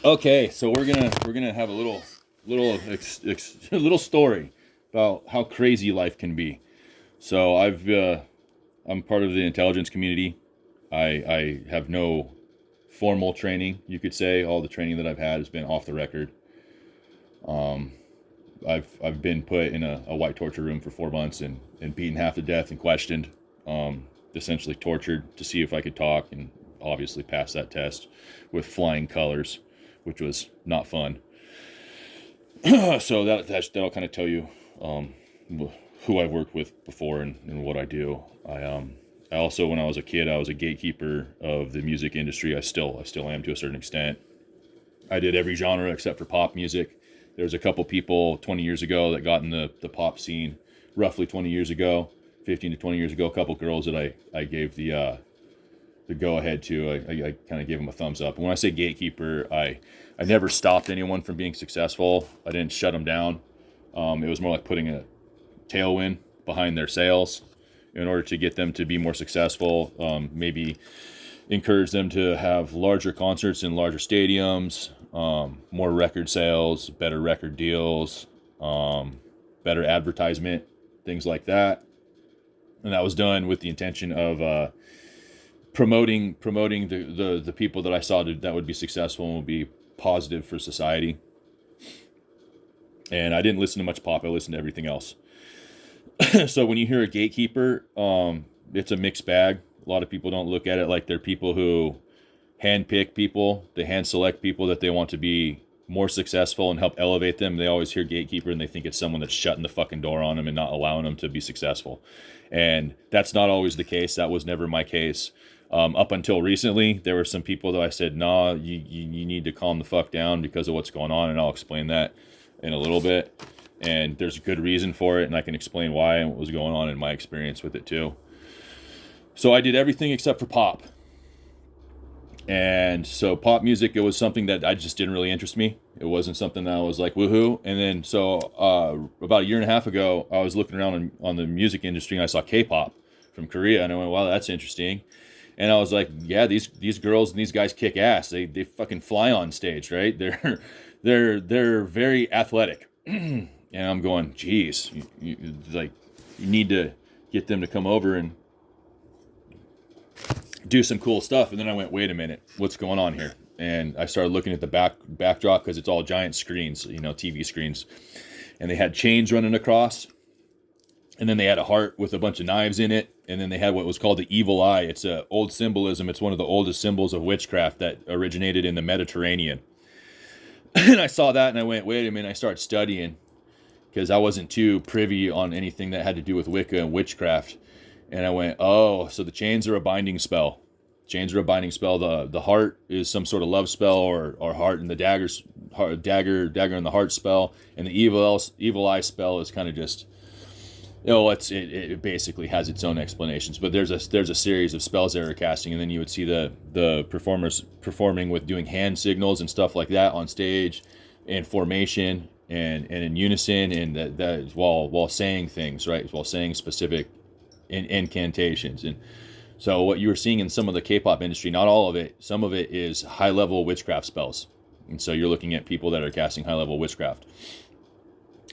Okay, so we're gonna have a a little story about how crazy life can be. So I'm part of the intelligence community. I have no formal training, you could say. All the training that I've had has been off the record. Um, I've been put in a white torture room for 4 months and beaten half to death and questioned, essentially tortured to see if I could talk, and obviously passed that test with flying colors, which was not fun. So that'll kind of tell you um, who I've worked with before and what I do. I also, when I was a kid, I was a gatekeeper of the music industry. I still am to a certain extent. I did every genre except for pop music. There was a couple people 20 years ago that got in the pop scene, roughly 20 years ago, 15 to 20 years ago. A couple girls that I gave the go ahead to. I kind of gave them a thumbs up. And when I say gatekeeper, I never stopped anyone from being successful. I didn't shut them down. It was more like putting a tailwind behind their sails in order to get them to be more successful. Maybe encourage them to have larger concerts in larger stadiums, more record sales, better record deals, better advertisement, things like that. And that was done with the intention of promoting the people that I saw that would be successful and would be positive for society. And I didn't listen to much pop. I listened to everything else. So when you hear a gatekeeper, it's a mixed bag. A lot of people don't look at it like they're people who handpick people. They hand select people that they want to be more successful and help elevate them. They always hear gatekeeper and they think it's someone that's shutting the fucking door on them and not allowing them to be successful. And that's not always the case. That was never my case. Up until recently, there were some people that I said, nah, you need to calm the fuck down because of what's going on. And I'll explain that in a little bit. And there's a good reason for it. And I can explain why and what was going on in my experience with it too. So I did everything except for pop. And so pop music, it was something that I just didn't really interest me. It wasn't something that I was like, woohoo. And then about a year and a half ago, I was looking around on the music industry and I saw K-pop from Korea. And I went, wow, that's interesting. And I was like, yeah, these girls and these guys kick ass. They fucking fly on stage, right? They're very athletic. And I'm going, geez, you need to get them to come over and do some cool stuff. And then I went, wait a minute, what's going on here? And I started looking at the backdrop because it's all giant screens, TV screens. And they had chains running across. And then they had a heart with a bunch of knives in it. And then they had what was called the evil eye. It's a old symbolism. It's one of the oldest symbols of witchcraft that originated in the Mediterranean. And I saw that and I went, wait a minute. I started studying because I wasn't too privy on anything that had to do with Wicca and witchcraft. And I went, oh, so the chains are a binding spell. Chains are a binding spell. The heart is some sort of love spell or heart, and the dagger in the heart spell, and the evil eye spell is kind of just, it basically has its own explanations. But there's a series of spells that are casting, and then you would see the performers performing with doing hand signals and stuff like that on stage, in formation and in unison, and that is while saying things, right? While saying specific incantations. And so what you were seeing in some of the K-pop industry, not all of it, some of it is high-level witchcraft spells. And so you're looking at people that are casting high-level witchcraft.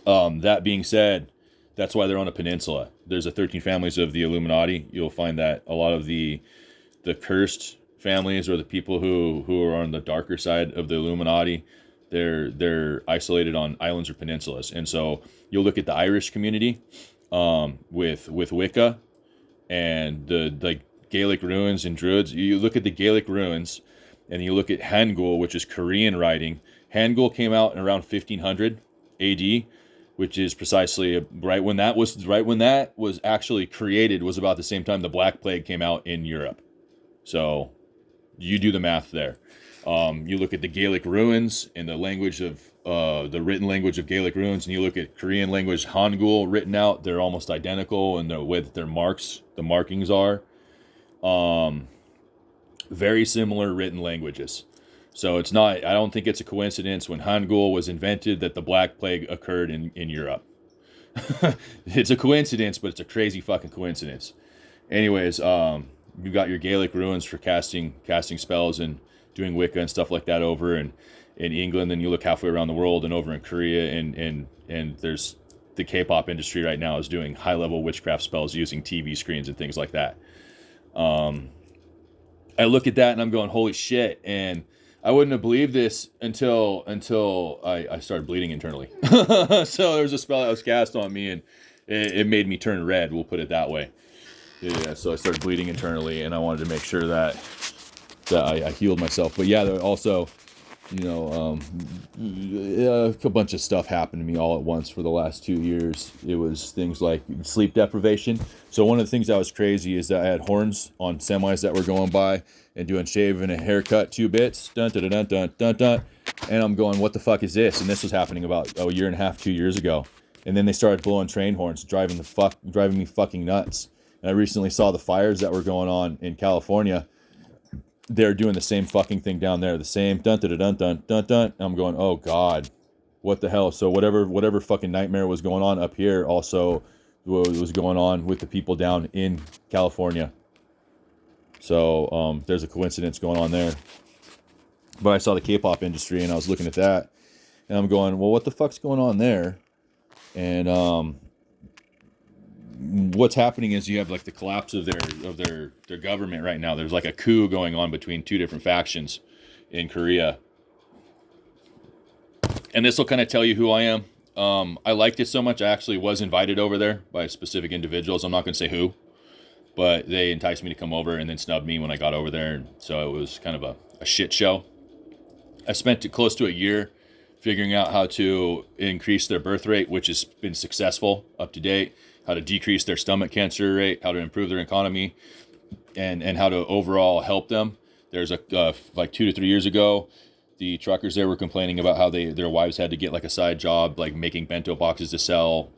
That being said, that's why they're on a peninsula. There's 13 families of the Illuminati. You'll find that a lot of the cursed families, or the people who are on the darker side of the Illuminati, they're isolated on islands or peninsulas. And so you'll look at the Irish community, with Wicca and the Gaelic runes and Druids. You look at the Gaelic runes and you look at Hangul, which is Korean writing. Hangul came out in around 1500 AD, which is precisely right when that was actually created, was about the same time the Black Plague came out in Europe. So you do the math there. You look at the Gaelic runes and the language of the written language of Gaelic runes, and you look at Korean language Hangul written out, they're almost identical in the way that the markings are. Very similar written languages. So I don't think it's a coincidence when Hangul was invented that the Black Plague occurred in Europe. It's a coincidence, but it's a crazy fucking coincidence. Anyways, you've got your Gaelic runes for casting spells, and doing Wicca and stuff like that over in England. Then you look halfway around the world and over in Korea, and there's the K-pop industry right now is doing high-level witchcraft spells using TV screens and things like that. I look at that and I'm going, holy shit. And I wouldn't have believed this until I started bleeding internally. So there was a spell that was cast on me, and it made me turn red. We'll put it that way. Yeah. So I started bleeding internally, and I wanted to make sure that I healed myself. But yeah, there also, a bunch of stuff happened to me all at once for the last 2 years. It was things like sleep deprivation. So one of the things that was crazy is that I had horns on semis that were going by and doing shave and a haircut 2 bits. Dun, dun, dun, dun, dun, dun. And I'm going, what the fuck is this? And this was happening about a year and a half, 2 years ago. And then they started blowing train horns, driving me fucking nuts. And I recently saw the fires that were going on in California. They're doing the same fucking thing down there. The same dun dun dun dun dun dun. And I'm going, oh God, what the hell? So whatever fucking nightmare was going on up here also was going on with the people down in California. So there's a coincidence going on there. But I saw the K-pop industry and I was looking at that, and I'm going, well, what the fuck's going on there? And what's happening is you have like the collapse of their government right now. There's like a coup going on between 2 different factions in Korea. And this will kind of tell you who I am. I liked it so much, I actually was invited over there by specific individuals. I'm not going to say who, but they enticed me to come over and then snubbed me when I got over there. And so it was kind of a shit show. I spent close to a year figuring out how to increase their birth rate, which has been successful up to date, how to decrease their stomach cancer rate, how to improve their economy, and how to overall help them. There's like 2 to 3 years ago, the truckers there were complaining about how their wives had to get like a side job, like making bento boxes to sell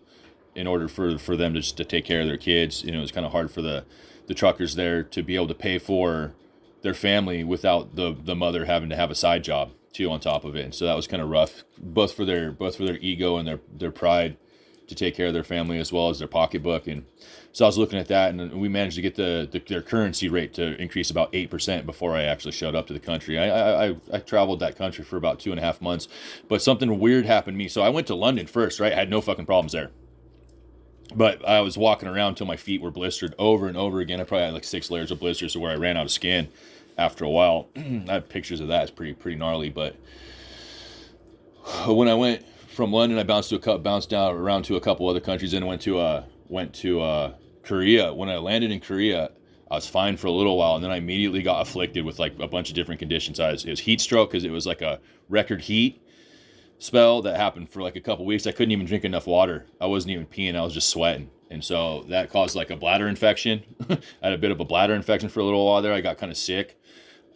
in order for them just to take care of their kids. It was kind of hard for the truckers there to be able to pay for their family without the mother having to have a side job too on top of it. And so that was kind of rough, both for their ego and their pride to take care of their family as well as their pocketbook. And so I was looking at that, and we managed to get their currency rate to increase about 8% before I actually showed up to the country. I traveled that country for about 2.5 months, but something weird happened to me. So I went to London first, right? I had no fucking problems there. But I was walking around until my feet were blistered over and over again. I probably had like 6 layers of blisters to where I ran out of skin after a while. I have pictures of that. It's pretty gnarly. But when I went from London, I bounced down around to a couple other countries, and went to Korea. When I landed in Korea, I was fine for a little while, and then I immediately got afflicted with like a bunch of different conditions. It was heat stroke, because it was like a record heat spell that happened for like a couple weeks. I couldn't even drink enough water. I wasn't even peeing. I was just sweating. And so that caused like a bladder infection. I had a bit of a bladder infection for a little while there. I got kind of sick.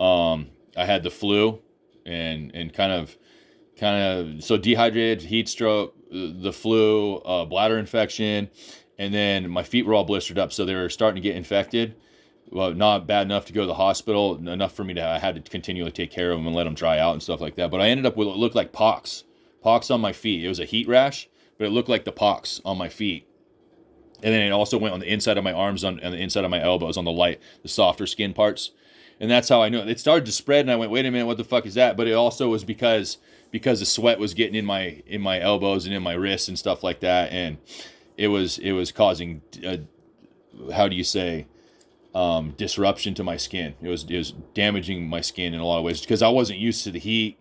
I had the flu and kind of so dehydrated, heat stroke, the flu, bladder infection, and then my feet were all blistered up. So they were starting to get infected. Well, not bad enough to go to the hospital, enough for me I had to continually take care of them and let them dry out and stuff like that. But I ended up with what looked like pox on my feet. It was a heat rash, but it looked like the pox on my feet. And then it also went on the inside of my arms, and the inside of my elbows, on the softer skin parts. And that's how I knew it. It started to spread, and I went, wait a minute, what the fuck is that? But it also was because the sweat was getting in my elbows and in my wrists and stuff like that. And it was causing, how do you say, disruption to my skin. It was damaging my skin in a lot of ways, because I wasn't used to the heat.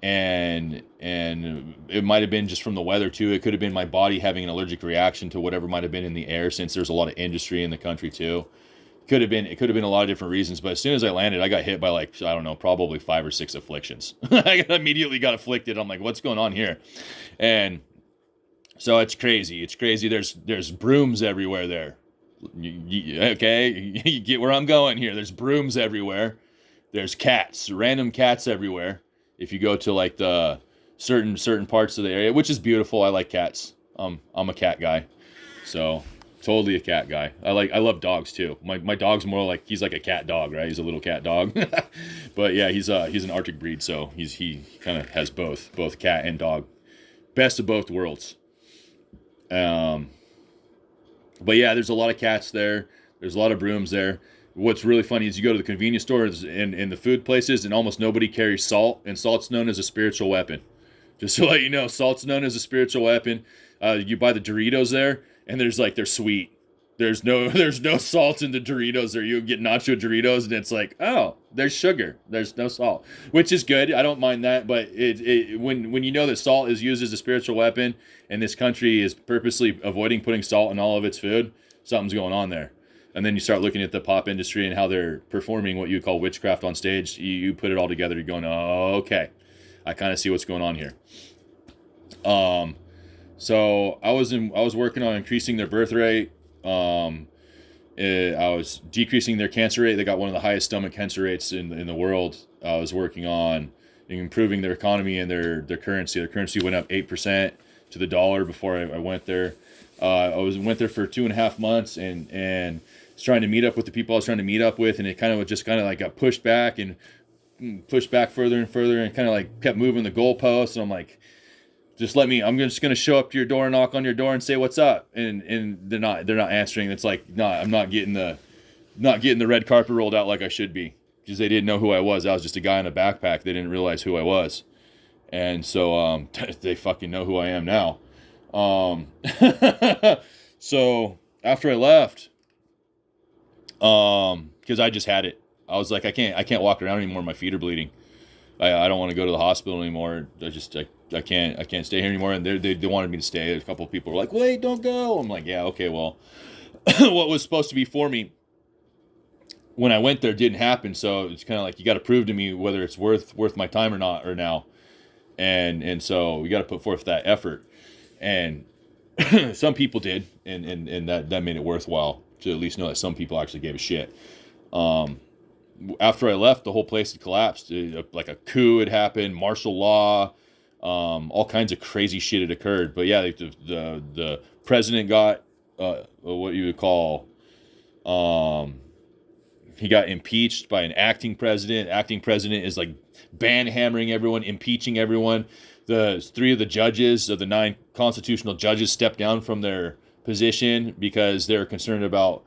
And it might have been just from the weather too. It could have been my body having an allergic reaction to whatever might have been in the air, since there's a lot of industry in the country too. It could have been a lot of different reasons. But as soon as I landed, I got hit by like, I don't know, probably 5 or 6 afflictions. I immediately got afflicted. I'm like, what's going on here? And so it's crazy. There's brooms everywhere there. Okay, you get where I'm going here. There's brooms everywhere. There's cats, random cats everywhere. If you go to like the certain parts of the area, which is beautiful. I like cats. I'm a cat guy, so totally a cat guy. I love dogs too. My dog's more like, he's like a cat dog, right? He's a little cat dog. But yeah, he's an Arctic breed, so he kind of has both cat and dog, best of both worlds. But yeah, there's a lot of cats there. There's a lot of brooms there. what's really funny is you go to the convenience stores and the food places, and almost nobody carries salt, and salt's known as a spiritual weapon. Just to let you know, salt's known as a spiritual weapon. You buy the Doritos there, and they're sweet. There's no salt in the Doritos. There, you get nacho Doritos, and it's like, oh, there's sugar. There's no salt, which is good. I don't mind that, but when you know that salt is used as a spiritual weapon, and this country is purposely avoiding putting salt in all of its food, something's going on there. And then you start looking at the pop industry and how they're performing what you call witchcraft on stage. You put it all together, you're going, oh, okay, I kind of see what's going on here. So I was working on increasing their birth rate. I was decreasing their cancer rate. They got one of the highest stomach cancer rates in the world. I was working on improving their economy and their currency. Their currency went up 8% to the dollar before I went there. Went there for 2.5 months and was trying to meet up with the people I was trying to meet up with, and it kind of like got pushed back further and further, and kind of like kept moving the goalposts. And I'm like, I'm just gonna show up to your door, knock on your door, and say what's up. And they're not answering. It's like, no, I'm not getting the red carpet rolled out like I should be, because they didn't know who I was. I was just a guy in a backpack. They didn't realize who I was, and so they fucking know who I am now. So after I left, because I just had it, I was like, I can't walk around anymore. My feet are bleeding. I don't want to go to the hospital anymore. I can't stay here anymore. And they wanted me to stay. A couple of people were like, wait, don't go. I'm like, yeah, okay, well, what was supposed to be for me when I went there didn't happen. So it's kind of like, you got to prove to me whether it's worth my time or not, or now. And so we got to put forth that effort. And some people did, and that made it worthwhile to at least know that some people actually gave a shit. After I left, the whole place had collapsed. Like a coup had happened, martial law, all kinds of crazy shit had occurred. But yeah, the president got what you would call, he got impeached by an acting president. Acting president is like ban-hammering everyone, impeaching everyone. The 3 of the judges of the 9 constitutional judges stepped down from their position because they're concerned about,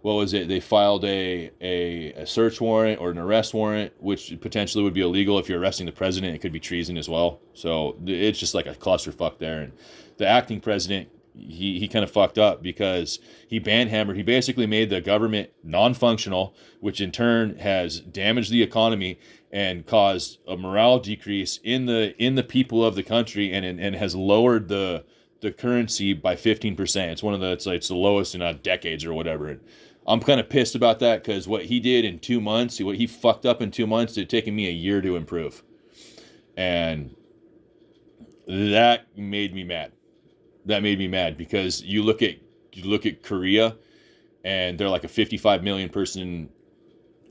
what was it? They filed a search warrant or an arrest warrant, which potentially would be illegal. If you're arresting the president, it could be treason as well. So it's just like a clusterfuck there. And the acting president, he kind of fucked up because he ban-hammered. He basically made the government non-functional, which in turn has damaged the economy and caused a morale decrease in the people of the country, and has lowered the currency by 15%. It's the lowest in decades or whatever. I'm kind of pissed about that, because what he did in 2 months, what he fucked up in 2 months, it taken me a year to improve. And that made me mad. Because you look at Korea, and they're like a 55 million person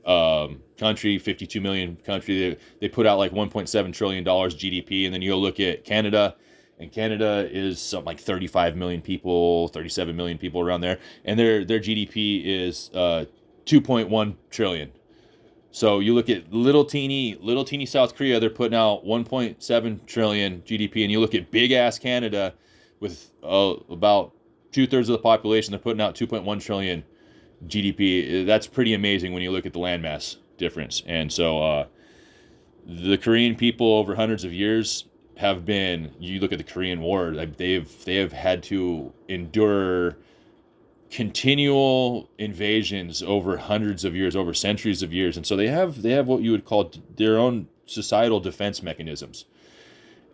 country, 52 million country. They put out like $1.7 trillion GDP. And then you'll look at Canada, and Canada is something like 35 million people, 37 million people around there. And their GDP is 2.1 trillion. So you look at little teeny South Korea, they're putting out 1.7 trillion GDP. And you look at big ass Canada with about 2/3 of the population, they're putting out 2.1 trillion GDP. That's pretty amazing when you look at the landmass difference. And so the Korean people over hundreds of years have been, you look at the Korean War, they have had to endure continual invasions over hundreds of years, over centuries of years. And so they have what you would call their own societal defense mechanisms.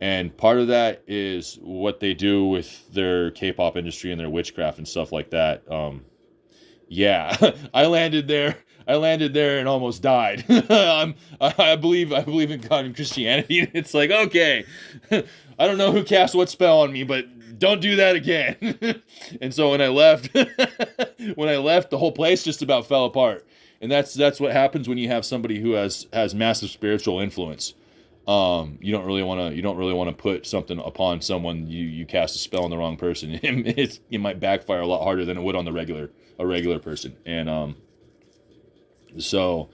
And part of that is what they do with their K-pop industry and their witchcraft and stuff like that. Yeah, I landed there and almost died. I believe in God and Christianity. It's like, okay, I don't know who cast what spell on me, but don't do that again. And so when I left, the whole place just about fell apart. And that's what happens when you have somebody who has massive spiritual influence. You don't really want to put something upon someone. You cast a spell on the wrong person. It might backfire a lot harder than it would on a regular person. And so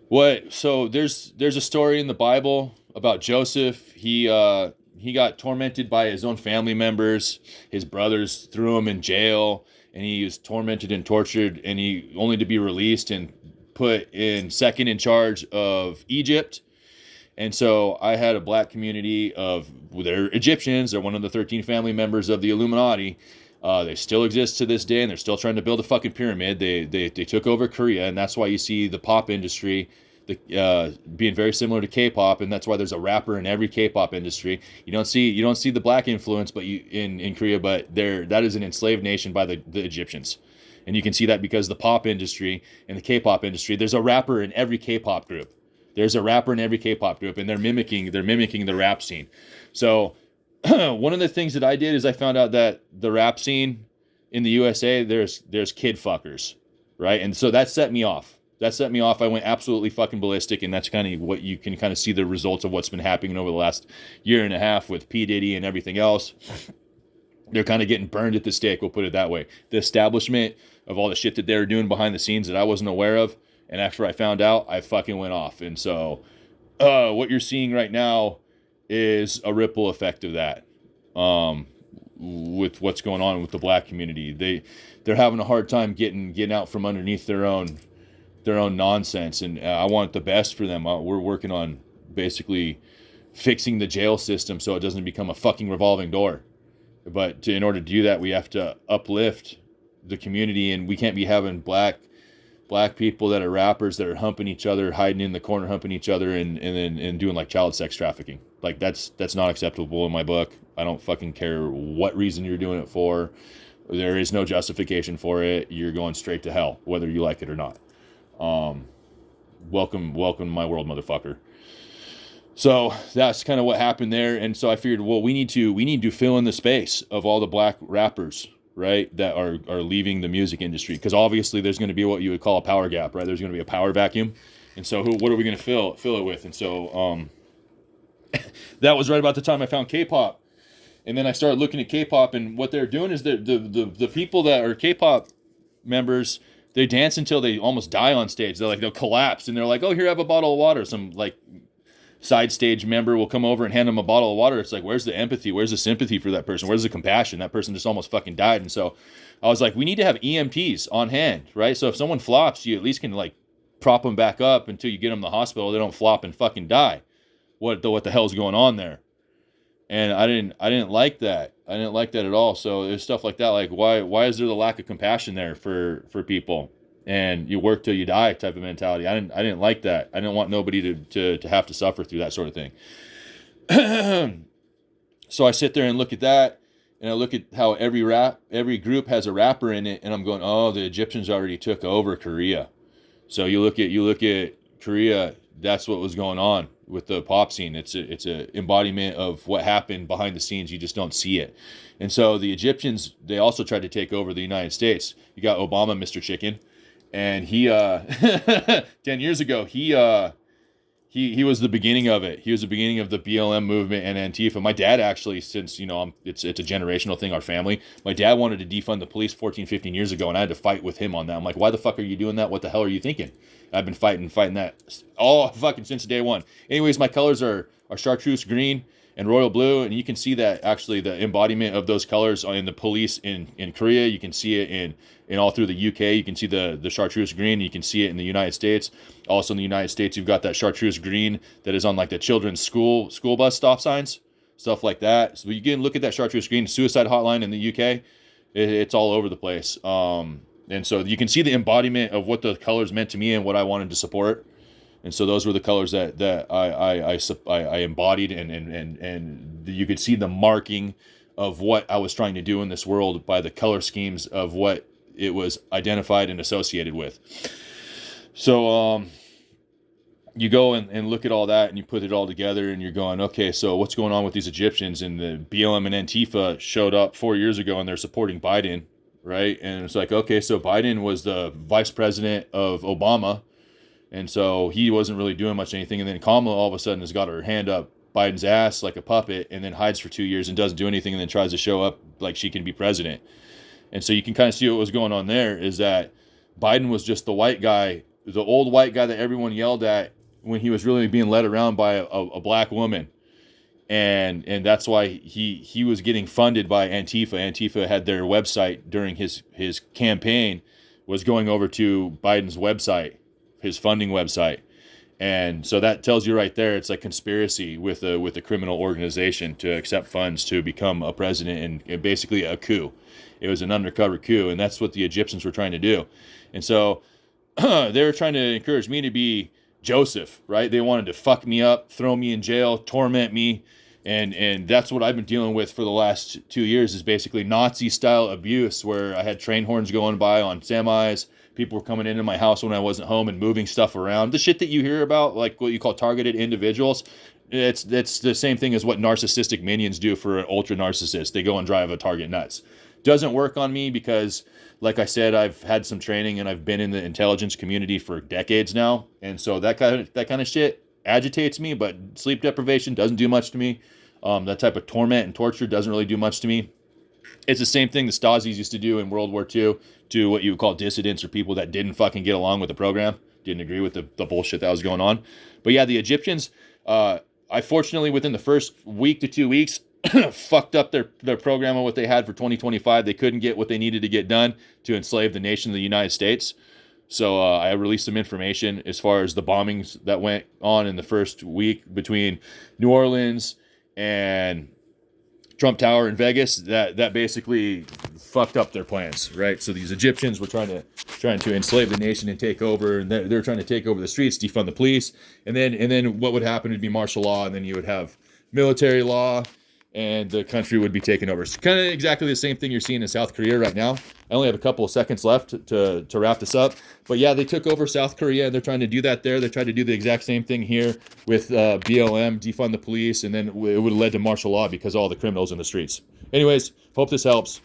there's a story in the Bible about Joseph. He got tormented by his own family members. His brothers threw him in jail, and he was tormented and tortured, and he only to be released and put in second in charge of Egypt. And so I had a black community of, they're Egyptians. They're one of the 13 family members of the Illuminati. They still exist to this day, and they're still trying to build a fucking pyramid. They took over Korea, and that's why you see the pop industry being very similar to K-pop, and that's why there's a rapper in every K-pop industry. You don't see the black influence, but in Korea, but that is an enslaved nation by the Egyptians. And you can see that because the pop industry and the K-pop industry, there's a rapper in every K-pop group. There's a rapper in every K-pop group, and they're mimicking the rap scene. So one of the things that I did is I found out that the rap scene in the USA, there's kid fuckers, right? And so that set me off. I went absolutely fucking ballistic, and that's kind of what you can kind of see the results of what's been happening over the last year and a half with P. Diddy and everything else. They're kind of getting burned at the stake, we'll put it that way. The establishment of all the shit that they were doing behind the scenes that I wasn't aware of, and after I found out, I fucking went off. And so what you're seeing right now is a ripple effect of that. With what's going on with the black community. They're having a hard time getting out from underneath their own nonsense. And I want the best for them. We're working on basically fixing the jail system so it doesn't become a fucking revolving door. But in order to do that, we have to uplift the community, and we can't be having black people that are rappers that are humping each other, hiding in the corner, humping each other, and doing like child sex trafficking. Like that's not acceptable in my book. I don't fucking care what reason you're doing it for. There is no justification for it. You're going straight to hell, whether you like it or not. Welcome to my world, motherfucker. So that's kind of what happened there. And so I figured, well, we need to fill in the space of all the black rappers, right, that are leaving the music industry, because obviously there's going to be what you would call a power gap, right? There's going to be a power vacuum, and so what are we going to fill it with? And so that was right about the time I found K-pop, and then I started looking at K-pop, and what they're doing is the people that are K-pop members, they dance until they almost die on stage. They'll collapse, and they're like, oh, here, have a bottle of water. Some like side stage member will come over and hand them a bottle of water. It's like, where's the empathy? Where's the sympathy for that person? Where's the compassion? That person just almost fucking died. And so I was like, we need to have EMTs on hand, right? So if someone flops, you at least can like prop them back up until you get them to the hospital. They don't flop and fucking die. What the hell's going on there? And I didn't like that. I didn't like that at all. So there's stuff like that. Like, why is there the lack of compassion there for people? And you work till you die type of mentality. I didn't like that. I didn't want nobody to have to suffer through that sort of thing. So I sit there and look at that, and I look at how every group has a rapper in it, and I'm going, oh, the Egyptians already took over Korea. So you look at Korea, that's what was going on with the pop scene. It's a embodiment of what happened behind the scenes. You just don't see it. And so the Egyptians, they also tried to take over the United States. You got Obama, Mr. Chicken. And he 10 years ago, he was the beginning of it. He was the beginning of the BLM movement and Antifa. My dad actually, since, it's a generational thing, our family, my dad wanted to defund the police 14, 15 years ago, and I had to fight with him on that. I'm like, why the fuck are you doing that? What the hell are you thinking? I've been fighting that all fucking since day one. Anyways, my colors are chartreuse green and royal blue, and you can see that actually the embodiment of those colors in the police in Korea. You can see it in all through the UK. You can see the chartreuse green. You can see it in the United States. Also in the United States, you've got that chartreuse green that is on like the children's school bus stop signs, stuff like that. So you can look at that chartreuse green suicide hotline in the UK. It's all over the place. And so you can see the embodiment of what the colors meant to me and what I wanted to support. And so those were the colors that I embodied, and you could see the marking of what I was trying to do in this world by the color schemes of what it was identified and associated with. So you go and look at all that, and you put it all together, and you're going, okay, so what's going on with these Egyptians? And the BLM and Antifa showed up 4 years ago, and they're supporting Biden, right? And it's like, okay, so Biden was the vice president of Obama, and so he wasn't really doing much anything. And then Kamala all of a sudden has got her hand up Biden's ass like a puppet, and then hides for 2 years and doesn't do anything, and then tries to show up like she can be president. And so you can kind of see what was going on there is that Biden was just the white guy, the old white guy that everyone yelled at when he was really being led around by a black woman. and that's why he was getting funded by Antifa. Antifa had their website during his campaign was going over to Biden's website, his funding website. And so that tells you right there, it's like conspiracy with a criminal organization to accept funds to become a president, and basically a coup. It was an undercover coup, and that's what the Egyptians were trying to do. And so they were trying to encourage me to be Joseph, right? They wanted to fuck me up, throw me in jail, torment me. And that's what I've been dealing with for the last 2 years, is basically Nazi style abuse, where I had train horns going by on semis. People were coming into my house when I wasn't home and moving stuff around. The shit that you hear about, like what you call targeted individuals, it's the same thing as what narcissistic minions do for an ultra narcissist. They go and drive a target nuts. Doesn't work on me because, like I said, I've had some training and I've been in the intelligence community for decades now, and so that kind of shit agitates me. But sleep deprivation doesn't do much to me. That type of torment and torture doesn't really do much to me. It's the same thing the Stasi's used to do in World War II to what you would call dissidents, or people that didn't fucking get along with the program, didn't agree with the bullshit that was going on. But yeah, the Egyptians, I fortunately within the first week to 2 weeks fucked up their program of what they had for 2025. They couldn't get what they needed to get done to enslave the nation of the United States. So I released some information as far as the bombings that went on in the first week between New Orleans and Trump Tower in Vegas. That basically fucked up their plans, right? So these Egyptians were trying to enslave the nation and take over, and they're trying to take over the streets, defund the police, and then what would happen would be martial law, and then you would have military law, and the country would be taken over. It's kind of exactly the same thing you're seeing in South Korea right now. I only have a couple of seconds left to wrap this up. But yeah, they took over South Korea, and they're trying to do that there. They tried to do the exact same thing here with BLM, defund the police, and then it would have led to martial law because of all the criminals in the streets. Anyways, hope this helps.